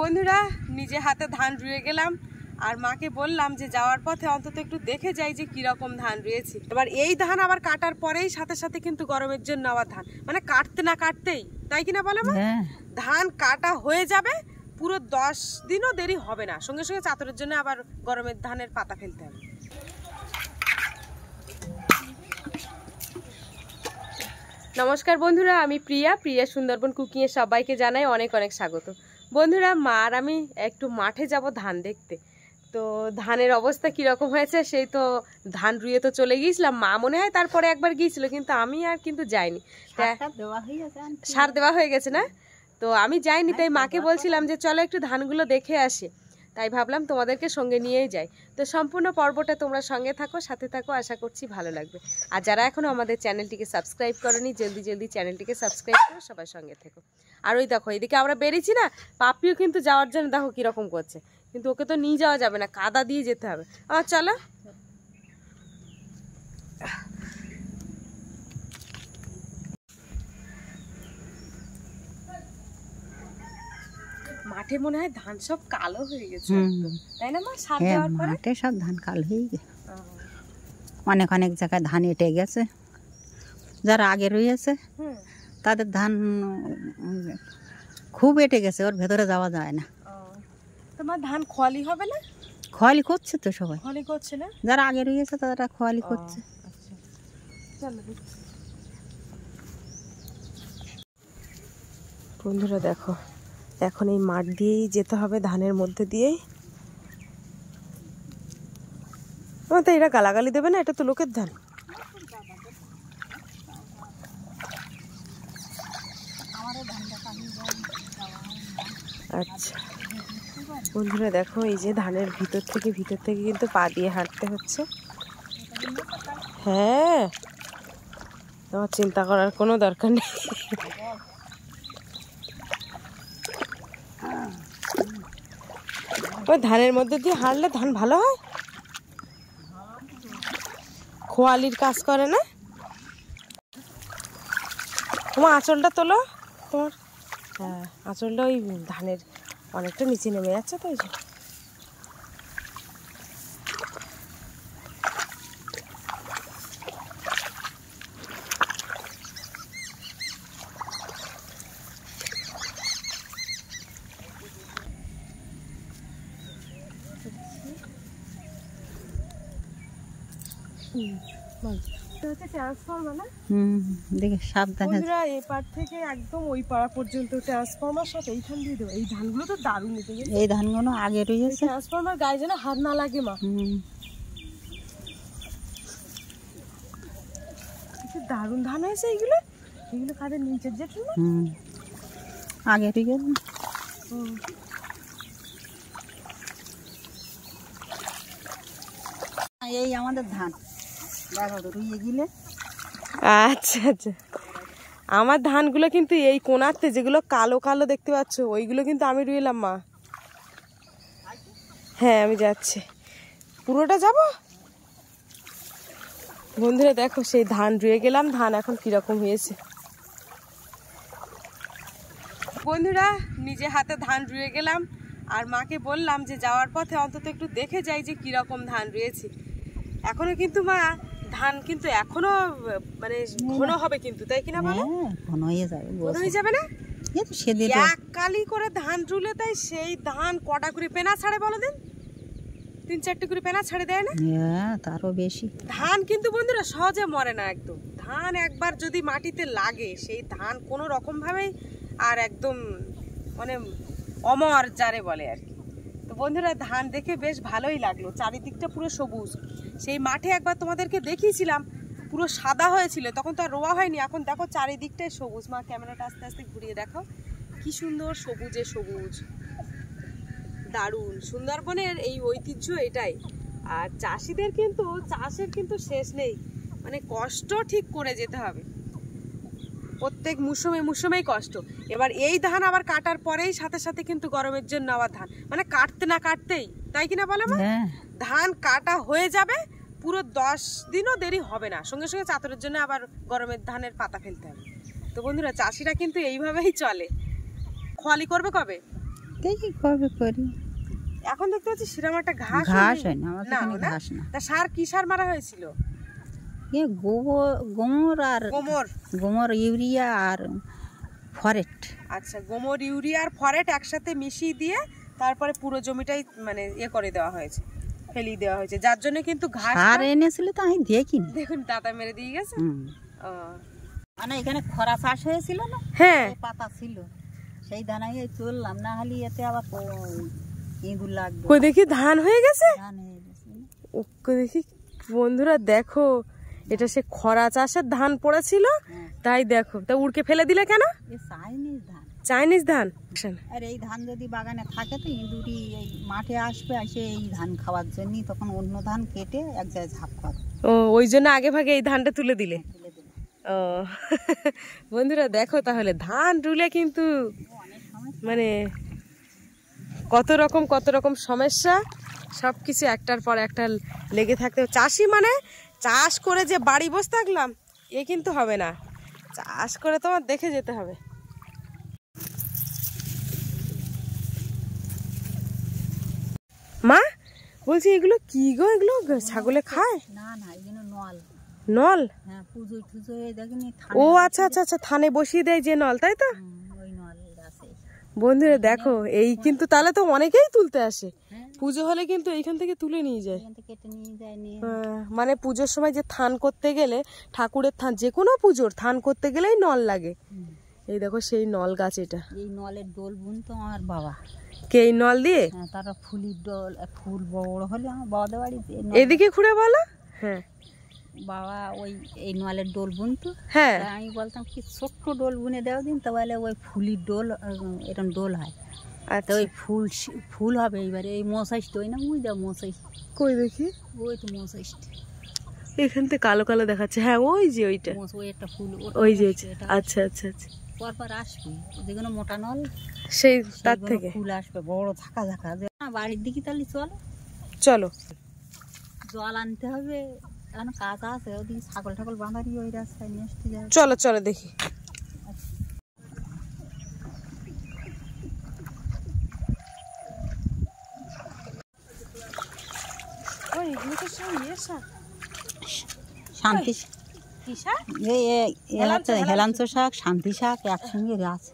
বন্ধুরা নিজে হাতে ধান রুয়ে গেলাম আর মাকে বললাম যে যাওয়ার পথে অন্তত একটু দেখে যাই যে কিরকম ধান রুয়েছি। এবার এই ধান আবার কাটার পরেই সাথে সাথে কিন্তু গরমের জন্য আবার ধান মানে কাটতে না কাটতেই, তাই কিনা বলো মা? ধান কাটা হয়ে যাবে, পুরো 10 দিনও দেরি হবে না, সঙ্গে সঙ্গে চাদরের জন্য আবার গরমের ধানের পাতা ফেলতে হবে। নমস্কার বন্ধুরা, আমি প্রিয়া সুন্দরবন কুকিংয়ে সবাইকে জানাই অনেক অনেক স্বাগত। বন্ধুরা মা আর আমি একটু মাঠে যাব ধান দেখতে। তো ধানের অবস্থা কীরকম হয়েছে সেই তো ধান রুয়ে তো চলে গিয়েছিলাম, মা মনে হয় তারপরে একবার গিয়েছিল, কিন্তু আমি আর কিন্তু যাইনি। সার দেওয়া হয়ে গেছে না, তো আমি যাইনি, তাই মাকে বলছিলাম যে চলো একটু ধানগুলো দেখে আসি, তাই ভাবলাম তোমাদেরকে সঙ্গে নিয়েই যাই। তো সম্পূর্ণ পর্বটা তোমরা সঙ্গে থাকো, সাথে থাকো, আশা করছি ভালো লাগবে। আর যারা এখনও আমাদের চ্যানেলটিকে সাবস্ক্রাইব করোনি, জলদি চ্যানেলটিকে সাবস্ক্রাইব করো, সবাই সঙ্গে থেকো। আর ওই দেখো এদিকে আমরা বেরিয়েছি না, পাপিও কিন্তু যাওয়ার জন্য দেখো কীরকম করছে, কিন্তু ওকে তো নিয়ে যাওয়া যাবে না, কাদা দিয়ে যেতে হবে। চলো মাঠে মনে হয় ধান সব কালো হয়ে গেছে, তাই না মা? সার দেওয়ার পরে মাঠে সব ধান কালো হয়ে গেছে, অনেক অনেক জায়গায় ধান এঁটে গেছে। যারা আগে রয়েছে তাদের ধান খুব এঁটে গেছে, ওর ভেতরে যাওয়া যায় না। তোমার ধান খোয়ালি হবে না? খোয়ালি করছে তো সবাই, খোয়ালি করছে না? যারা আগে রয়েছে তারা খোয়ালি করছে। বন্ধুরা দেখো, এখন এই মাঠ দিয়েই যেতে হবে, ধানের মধ্যে দিয়েই। তো এরা গালাগালি দেবে না, এটা তো লোকের ধান। আচ্ছা বন্ধুরা দেখো, এই যে ধানের ভিতর থেকে কিন্তু পা দিয়ে হাঁটতে হচ্ছে। হ্যাঁ, তোমার চিন্তা করার কোনো দরকার নেই। ওই ধানের মধ্যে দিয়ে হাঁটলে ধান ভালো হয়, খোয়ালির কাজ করে না। তোমার আঁচলটা তোলো, তোমার হ্যাঁ আঁচলটা ওই ধানের অনেকটা নিচে নেমে যাচ্ছে তো, ওই যে এপার থেকে একদম ওই পাড়া পর্যন্ত ট্রান্সফরমার সাথে এইখান দিয়ে দেবো। এই ধানগুলো তো দারুণ নিতে গেছে, এই ধানগুলো আগে রয়েছে, ট্রান্সফরমার গায়ে যেন হাত না লাগে মা। দারুণ ধান হয়েছে এইগুলো, এগুলো কাদের নিচের যেত না আগে রয়েছে। এই আমাদের ধান রুইয়ে গেলে। আচ্ছা আচ্ছা, আমার ধানগুলো কিন্তু এই কোনাতে যেগুলো কালো কালো দেখতে পাচ্ছ ওইগুলো কিন্তু আমি রুইলাম মা। হ্যাঁ আমি যাচ্ছি, পুরোটা যাব। বন্ধুরা দেখো, সেই ধান রুয়ে গেলাম, ধান এখন কিরকম হয়েছে। বন্ধুরা নিজে হাতে ধান রুয়ে গেলাম আর মাকে বললাম যে যাওয়ার পথে অন্তত একটু দেখে যাই যে কিরকম ধান রুয়েছি। এখনো কিন্তু মা ধান কিন্তু এখনো মানে ঘন হবে কিন্তু, তাই কিনা বলো? ঘন হয়ে যাবে, ঘন হয়ে যাবে না? এক কালি করে ধান রুলে তাই সেই ধান কটা করে পেনা ছাড়ে বলো দিন? 3-4টি করে পেনা ছাড়ে দেয় না? তারও বেশি। ধান কিন্তু বন্ধুরা সহজে মরে না একদম। ধান একবার যদি মাটিতে লাগে সেই ধান কোনো রকম ভাবেই আর একদম মানে অমর যারে বলে আর কি। তো বন্ধুরা ধান দেখে বেশ ভালোই লাগলো, চারিদিকটা পুরো সবুজ। সেই মাঠে একবার তোমাদেরকে দেখিয়েছিলাম, পুরো সাদা হয়েছিল, তখন তো আর রোয়া হয়নি। এখন দেখো চারিদিকটাই সবুজ। মা ক্যামেরাটা আস্তে আস্তে ঘুরিয়ে দেখো, কি সুন্দর সবুজে সবুজ, দারুণ। সুন্দরবনের এই ঐতিহ্য এটাই। আর চাষিদের কিন্তু চাষের কিন্তু শেষ নেই, মানে কষ্ট ঠিক করে যেতে হবে, প্রত্যেক মৌসুমেই কষ্ট। এবার এই ধান আবার কাটার পরেই সাথে সাথে কিন্তু গরমের জন্য আবার ধান মানে কাটতে না কাটতেই, তাই কিনা বলো মা? ধান কাটা হয়ে যাবে, পুরো 10 দিনও দেরি হবে না, সঙ্গে সঙ্গে চাদরের জন্য আবার গরমের ধানের পাতা ফেলতে হবে। তো বন্ধুরা চাষিরা কিন্তু এইভাবেই চলে। খোয়ালি করবে কবে? দেখি কবে করি। এখন দেখতে পাচ্ছি সেরকম একটা ঘাস ঘাস হয় না আমাদের না, এখানে, না? ঘাস না। তা সার কি সার মারা হয়েছিল? এ গোমর আর গোমর। গোমর, ইউরিয়া আর ফরেট। আচ্ছা, গোমর, ইউরিয়া আর ফরেট একসাথে মিশিয়ে দিয়ে তারপরে পুরো জমিটাই মানে করে দেওয়া হয়েছে, ফেলিয়ে দেওয়া হয়েছে, যার জন্য কিন্তু ঘাস সার এনেছিল তো আমি দেখিনি। দেখুন দাদা মেরে দিয়ে গেছে। ও, মানে এখানে খরা চাষ হয়েছিল না, হ্যাঁ পাতা ছিল, সেই দানাই চললাম, না হলে এতে আবার ইঁদুর লাগবে। কই দেখি ধান হয়ে গেছে, ধান হয়ে গেছে। কই দেখি। বন্ধুরা দেখো, এটা সে খরা চাষের ধান পড়েছিল, তাই দেখো, তা উড়কে ফেলে দিলে কেন? এ চাইনিজ ধান। চাইনিজ ধান। আর এই ধান যদি বাগানে থাকে তো ইঁদুরি এই মাঠে আসবে, এসে এই ধান খাওয়ার জন্য তখন অন্য ধান কেটে এক জায়গায় ঝাঁপ করে। ও, ওই জন্য আগে ভাগে এই ধানটা তুলে দিলে। তুলে দিল। ও বন্ধুরা দেখো, তাহলে ধান রুলে কিন্তু মানে কত রকম সমস্যা, সব কিছু একটার পর একটা লেগে থাকতে। চাষি মানে চাষ করে যে বাড়ি বসে থাকলাম এ কিন্তু হবে না, চাষ করে তোমার দেখে যেতে হবে। মা বলছি এগুলো কি গো, এগুলো ছাগলে খায়? না না, এগুলো নল। নল? হ্যাঁ, পুজো টুজো দেখিনি। ও আচ্ছা আচ্ছা আচ্ছা, থানে বসিয়ে দেয় যে নল, তাই তো? ওই নল আছে। বন্ধুরা দেখো, এই কিন্তু তাহলে তো অনেকেই তুলতে আসে, পুজো হলে কিন্তু এইখান থেকে তুলে নিয়ে যায়। কেটে নিয়ে যায়, নিয়ে মানে পুজোর সময় যে থান করতে গেলে, ঠাকুরের থান, যে কোনো পুজোর থান করতে গেলেই নল লাগে। এই দেখো সেই নল গাছ, এটা এই নলের ডোল বুনতো আমার বাবা। কে এই নল দিয়ে? তারা ফুলির ডোল, ফুল বড় হলে আমার বাবাদের বাড়িতে এদিকে ঘুরে বলো। হ্যাঁ, বাবা ওই এই নলের ডোল বুনতো। হ্যাঁ, আমি বলতাম কি ছোট্ট ডোল বুনে দেওয়া দিন, তো বলে ওই ফুলির ডোল, এরকম ডোল হয়। তো ওই ফুল হবে এইবারে, এই মশাইসটা ওই না, ওই দাও মশাইস, কই দেখি, ওই তো মশাইসটা এখান থেকে কালো কালো দেখাচ্ছে। হ্যাঁ, ওই যে ওইটা, ওই একটা ফুল, ওই যে আচ্ছা আচ্ছা আচ্ছা, পরপর আসবে যেগুলো মোটা নল, সেই তার থেকে ফুল আসবে বড় ঝাঁকা ঝাঁকা। বাড়ির দিকে তাহলে চলো, চলো জল আনতে হবে, এখন কাজ আছে, ওদিকে ছাগল ঠাগল বাঁধারি, ওই রাস্তায় নিয়ে আসতে যাবে। চলো চলো দেখি। শান্তি, হেলাঞ্চো শাক, শান্তি শাক একসঙ্গে আছে,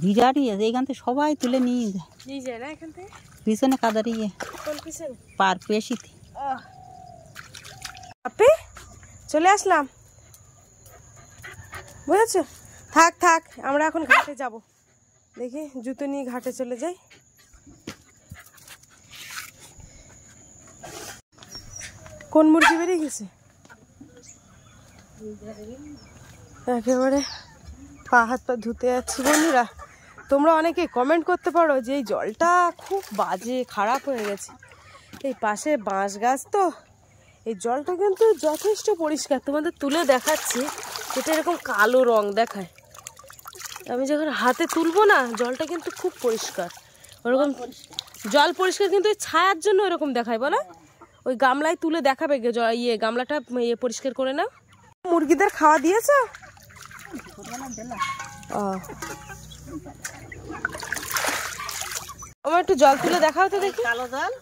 বিরাটই আছে। এইখান থেকে সবাই তুলে নিয়ে যায়, পিছনে কাদারি পার পেশিতে। চলে আসলাম, বুঝেছো? থাক থাক, আমরা এখন ঘাটে যাব, দেখি জুতো নিয়ে ঘাটে চলে যাই। কোন মুরগি বেরিয়ে গেছে? একেবারে পা হাত পা ধুতে যাচ্ছি। বন্ধুরা তোমরা অনেকে কমেন্ট করতে পারো যে এই জলটা খুব বাজে, খারাপ হয়ে গেছে। এই পাশে বাঁশ গাছ, তো এই জলটা কিন্তু যথেষ্ট পরিষ্কার, তোমাদের তুলে দেখাচ্ছি। এটা এরকম কালো রং দেখায়, আমি যখন হাতে তুলবো না, জলটা কিন্তু খুব পরিষ্কার। ওরকম জল পরিষ্কার, কিন্তু ওই ছায়ার জন্য এরকম দেখায়, বলো? ওই গামলায় তুলে দেখাবে, গামলাটা পরিষ্কার করে নাও। মুরগিদের খাওয়া দিয়েছো? আমার একটু জল তুলে দেখাও তো দেখি। কালো জল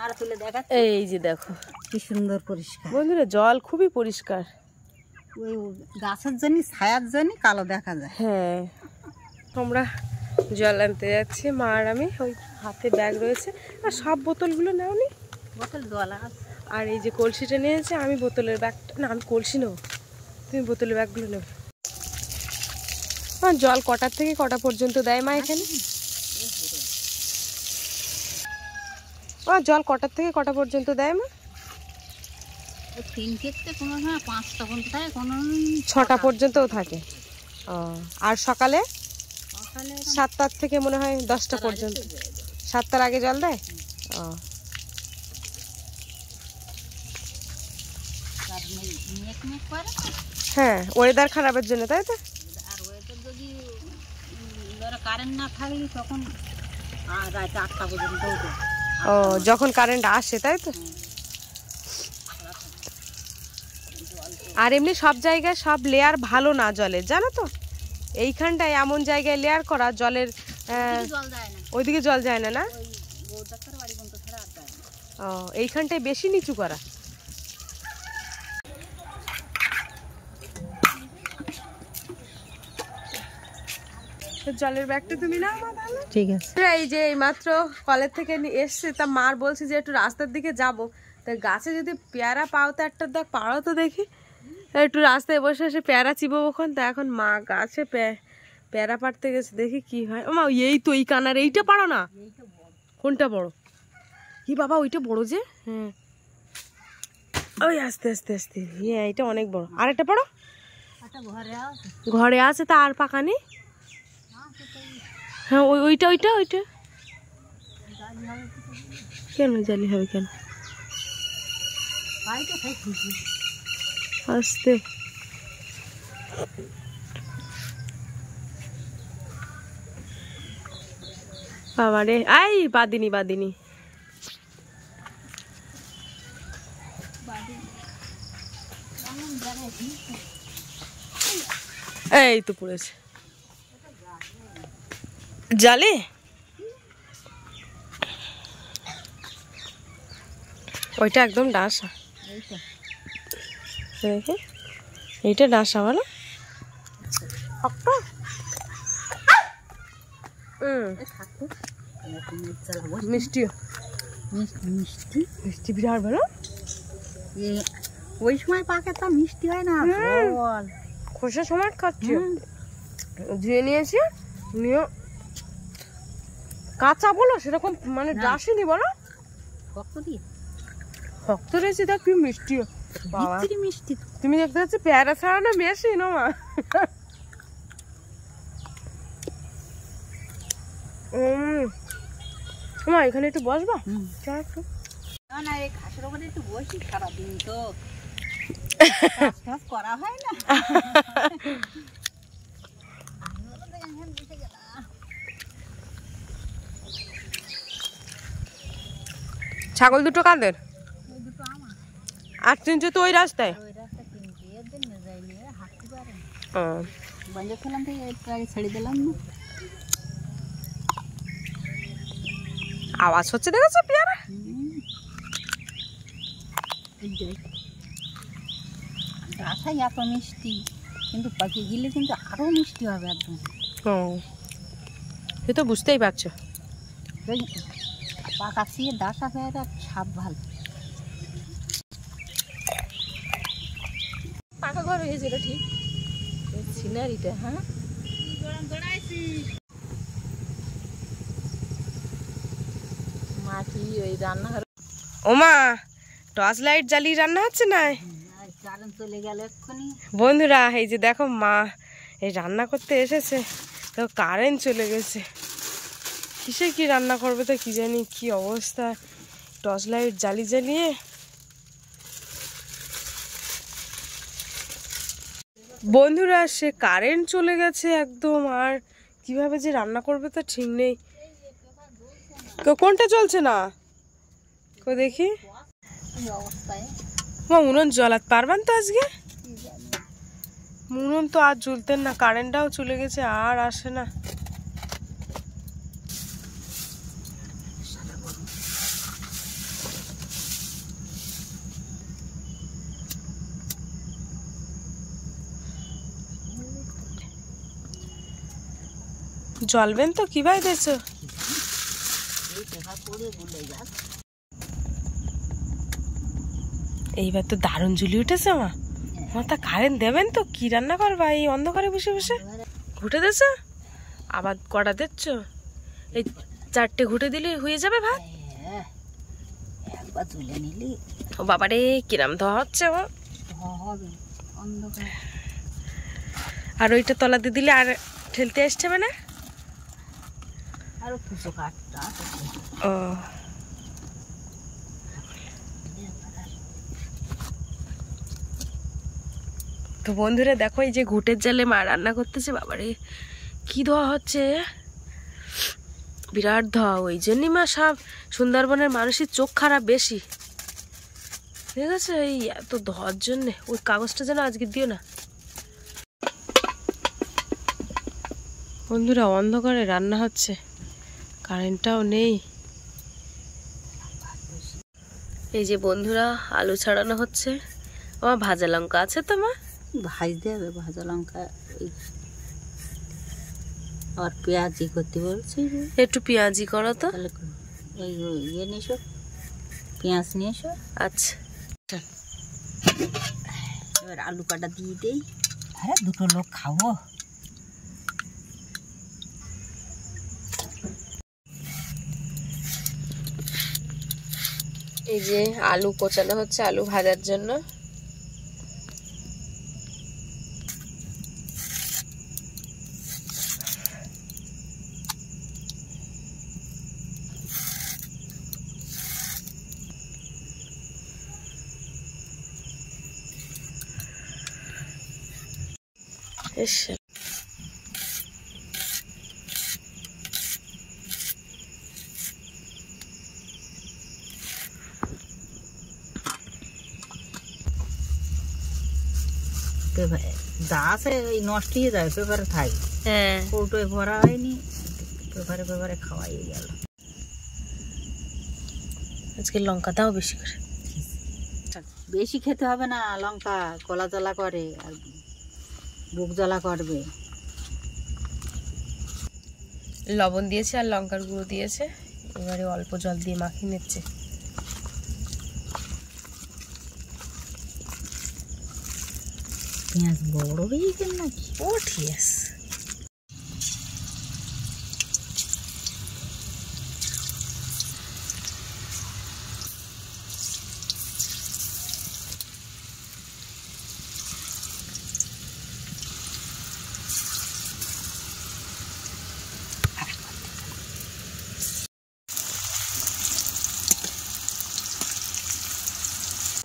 আর তুলে দেখা, এই যে দেখো কি সুন্দর পরিষ্কার। বন্ধুরা জল খুবই পরিষ্কার, ওই গাছের জন্য, ছায়ার জন্য কালো দেখা যায়। হ্যাঁ, আমরা জল আনতে যাচ্ছি, মা আর আমি। ওই হাতে ব্যাগ রয়েছে, আর সব বোতলগুলো নাওনি? বোতল জল আছে। আর এই যে কলসিটা নিয়েছে, আমি বোতলের ব্যাগটা, না আমি কলসি নেবো, তুমি বোতলের ব্যাগগুলো নেবে। জল কটার থেকে কটা পর্যন্ত দেয় মা এখানে? জল কটার থেকে কটা পর্যন্ত দেয় মা? 3 থেকে কোনো না 5টা পর্যন্ত থাকে, কোনো 6টা পর্যন্তও থাকে। আর সকালে 7টার থেকে মনে হয় 10টা পর্যন্ত, 7টার আগে জল দেয়। হ্যাঁ, ওয়েদার খারাপের জন্য, তাই তো? আর ওয়েদার যদি কারেন্ট না থাকলে তখন রাত 8টা পর্যন্ত। যখন কারেন্ট আসে, তাই তো? আর এমনি সব জায়গায় সব লেয়ার ভালো না জলের, জানো তো? এইখানটায় এমন জায়গায় লেয়ার করা জলের, হ্যাঁ ওইদিকে জল যায় না না? ও এইখানটায় বেশি নিচু করা। জলের ব্যাগটা তুমি নাও মা তাহলে। ঠিক আছে। এই যে এইমাত্র কলেজ থেকে এসছে, তা মার বলছি যে একটু রাস্তার দিকে যাব, তা গাছে যদি পেয়ারা পাও তো একটা দেখ, পাড়ো তো দেখি। একটু রাস্তায় বসে এসে পেয়ারা চিবো ওখান, তা এখন মা গাছে পেয়ারা পাড়তে গেছে, দেখি কি হয়। ও মা এই তো এই কানার এইটা পারো না? কোনটা বড়? কি বাবা ওইটা বড় যে। হ্যাঁ ওই আস্তে আস্তে আস্তে, হ্যাঁ এইটা অনেক বড়। আর একটা পড়ো, ঘরে আছে তা আর পাকা নেই। হ্যাঁ ওইটা ওইটা ওইটা কেন জালি হবে কেন? আস্তে বাবা রে, আই বাদিনি বাদিনি। এই তো পড়েছে জালে। ওইটা একদম ডাঁসা, দেখি এইটা ডাঁসা বলো। মিষ্টি মিষ্টি মিষ্টি বিরাট ভালো। ওই সময় পাকে তা মিষ্টি হয় না, খোসার সময় খাচ্ছি, ধুয়ে নিয়েছি, নিয়ে কাঁচা বলো সেরকম মানে ডাসিনি বলো, শক্ত রয়েছে। দেখ কি মিষ্টি বাবা, মিষ্টি। তুমি দেখতে পাচ্ছি পেয়ারা ছাড়া না বেশি না মা। মা এখানে একটু বসবা? একটু না এই ঘাসের উপরে একটু বসি, সারাদিন তো কাজ করা হয় না। ছাগল দুটো কাদের? আর তিনটে তো ওই রাস্তায়। ছেড়ে দিলাম না, আওয়াজ হচ্ছে দেখেছো পেয়ারা। ডাঁসাই এত মিষ্টি, কিন্তু পাখি গিলে কিন্তু আরো মিষ্টি হবে একদম। ও সে তো বুঝতেই পারছো। পাকা চিয়ে ডাঁসা পেয়ারা সাপ ভালো। পাকা ঘর হয়েছে এটা ঠিক, সিনারিটা। হ্যাঁ মাটি ওই রান্নাঘর। ওমা টর্চ লাইট জ্বালিয়ে রান্না হচ্ছে না? কারেন্ট চলে গেল এক্ষুনি। বন্ধুরা এই যে দেখো মা এই রান্না করতে এসেছে, তো কারেন্ট চলে গেছে। কিসে কি রান্না করবে তো কি জানি, কি অবস্থা, টর্চ লাইট জ্বালিয়ে। বন্ধুরা সে কারেন্ট চলে গেছে একদম, আর কিভাবে যে রান্না করবে তা ঠিক নেই। কোনটা চলছে না দেখি? উনুন জ্বলাতে পারবেন তো আজকে? উনুন তো আর জ্বলতেন না, কারেন্টটাও চলে গেছে, আর আসে না। জ্বলবেন তো কি ভাই দেখছো? এইবার তো দারুণ ঝুলি উঠেছে মা। তা কারেন্ট দেবেন তো? কি রান্না করবা এই অন্ধকারে বসে বসে? ঘুটে দিচ্ছ? আবার কটা দিচ্ছ? এই 4টে ঘুটে দিলে হয়ে যাবে ভাত? একবার তুলে নিলি। ও বাবারে কিরাম ধোয়া হচ্ছে। আর ওইটা তলাতে দিলে আর ঠেলতে আসছে না? আরো কিছু কাটটা। ও তো বন্ধুরা দেখো এই যে ঘুটের জালে মা রান্না করতেছে, বাবারে কি ধোয়া হচ্ছে, বিরাট ধোয়া। ওই জন্যই মা সব সুন্দরবনের মানুষের চোখ খারাপ বেশি, ঠিক আছে? এই এত ধোয়ার জন্যে। ওই কাগজটা যেন আজকে দিও না। বন্ধুরা অন্ধকারে রান্না হচ্ছে, কারেন্টটাও নেই। এই যে বন্ধুরা আলু ছাড়ানো হচ্ছে। আমার ভাজা লঙ্কা আছে তো মা? ভাজতে হবে ভাজা লঙ্কা। আর পেঁয়াজি করতে বলছি, একটু পেঁয়াজি করো তো। এই ইয়ে নিয়ে এসো, পেঁয়াজ নিয়ে এসো। আচ্ছা, এবার আলু কাটা দিয়ে দেই। হ্যাঁ, দুটো লোক খাবো। এই যে আলু কোচানো হচ্ছে আলু ভাজার জন্য। যা আছে ওই নষ্ট হয়ে যায়, পেপারে থাকে। হ্যাঁ, কৌটোয় ভরা হয়নি, পেপারে পেপারে খাওয়াই গেল। আজকে লঙ্কা দাও বেশি করে। বেশি খেতে হবে না, লঙ্কা গলা জ্বালা করে আর বুক জ্বালা করবে। লবণ দিয়েছে আর লঙ্কার গুঁড়ো দিয়েছে, এবারে অল্প জল দিয়ে মাখিয়ে নিচ্ছে। পেঁয়াজ বড় হয়ে গেল নাকি? ও ঠিক আছে।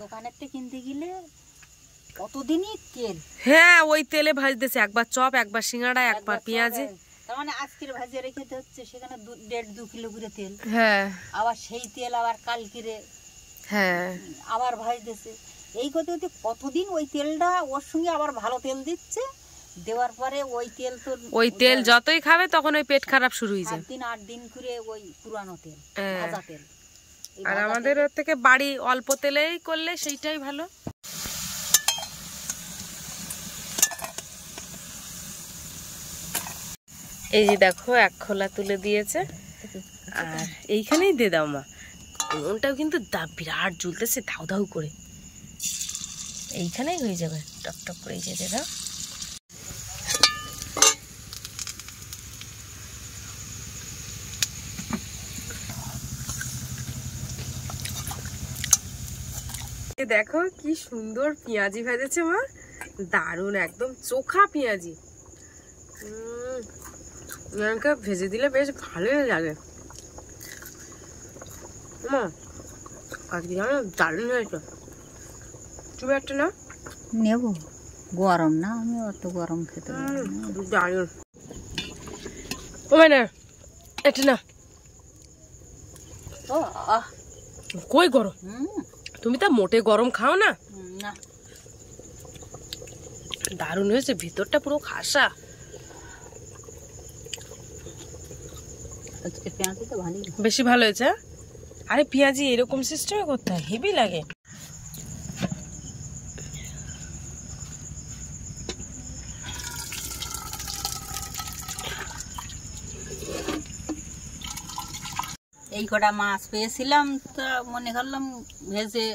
দোকানের থেকে কিনতে গেলে কতদিনই তেল। হ্যাঁ, ওই তেলে ভাজতেছে, একবার চপ, একবার সিঙ্গাড়া, একবার পেঁয়াজি। তার মানে আজকের ভাজিয়ে রেখে হচ্ছে, সেখানে 1.5-2 কিলো করে তেল। হ্যাঁ, আবার সেই তেল আবার কালকিরে হ্যাঁ আবার ভাজতেছে। এই করতে করতে কতদিন ওই তেলটা ওর সঙ্গে আবার ভালো তেল দিচ্ছে, দেওয়ার পরে ওই তেল তো ওই তেল যতই খাবে তখন ওই পেট খারাপ শুরু হয়ে যায়। 7-8 দিন করে ওই পুরানো তেল, ভাজা তেল। আর আমাদের ওর থেকে বাড়ি অল্প তেলেই করলে সেইটাই ভালো। এই যে দেখো এক খোলা তুলে দিয়েছে, আর এইখানেই দিয়ে দাও মা। উনুনটাও কিন্তু বিরাট জ্বলতেছে ধাউ ধাউ করে, এইখানেই হয়ে যাবে টক টক করে। এই যে দিয়ে দাও। দেখো কি সুন্দর পেঁয়াজি ভেজেছে মা, দারুণ একদম চোখা পেঁয়াজি। লঙ্কা ভেজে দিলে বেশ ভালোই লাগে মা। আজকে জানো দারুণ হয়েছে। তুমি একটা না নেব, গরম না, আমি অত গরম খেতে দারুণ। ও না এটা না, কই গরম? তুমি তা মোটে গরম খাও না। দারুণ হয়েছে, ভিতরটা পুরো খাসা। বেশি ভালো হয়েছে। আরে পেঁয়াজি এরকম সিস্টেমে করতে হয়, হেভি লাগে। এই কটা মাছ পেয়েছিলাম, তা মনে করলাম ভেজে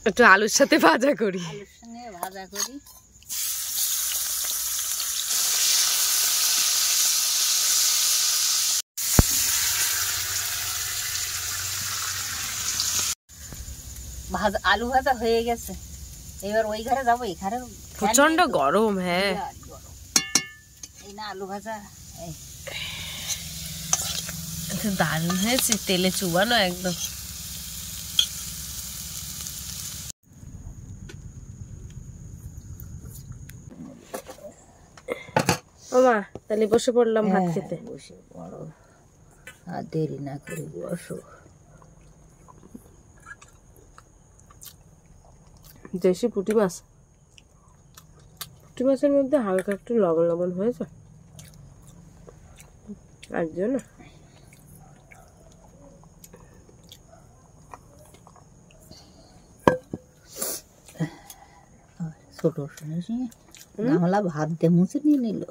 একটু আলুর সাথে ভাজা করি। আলুর সঙ্গে ভাজা করি। ভাজা আলু ভাজা হয়ে গেছে, এবার ওই ঘরে যাবো। এখানে প্রচন্ড গরম। হ্যাঁ, এই না আলু ভাজা দারুণ হয়েছে, তেলে চুবানো একদম। ও মা, তাহলে বসে পড়লাম ভাত খেতে। বসে পড়ো, আর দেরি না করে বসো। দেশি পুঁটি মাছ, পুঁটি মাছের মধ্যে হালকা একটু লবণ লবণ হয়েছে। আর জন্য ছোট গামলা ভাত দিয়ে মুছে নিয়ে নিল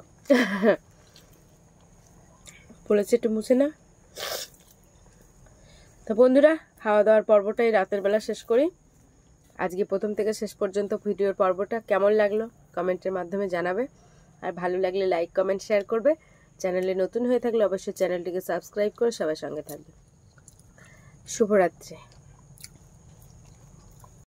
বলেছে একটু মুছে না। তো বন্ধুরা, খাওয়া দাওয়ার পর্বটাই রাতের বেলা শেষ করি। আজকে প্রথম থেকে শেষ পর্যন্ত ভিডিওর পর্বটা কেমন লাগলো কমেন্টের মাধ্যমে জানাবে। আর ভালো লাগলে লাইক কমেন্ট শেয়ার করবে। চ্যানেলে নতুন হয়ে থাকলে অবশ্যই চ্যানেলটিকে সাবস্ক্রাইব করে সবার সঙ্গে থাকবে। শুভরাত্রি।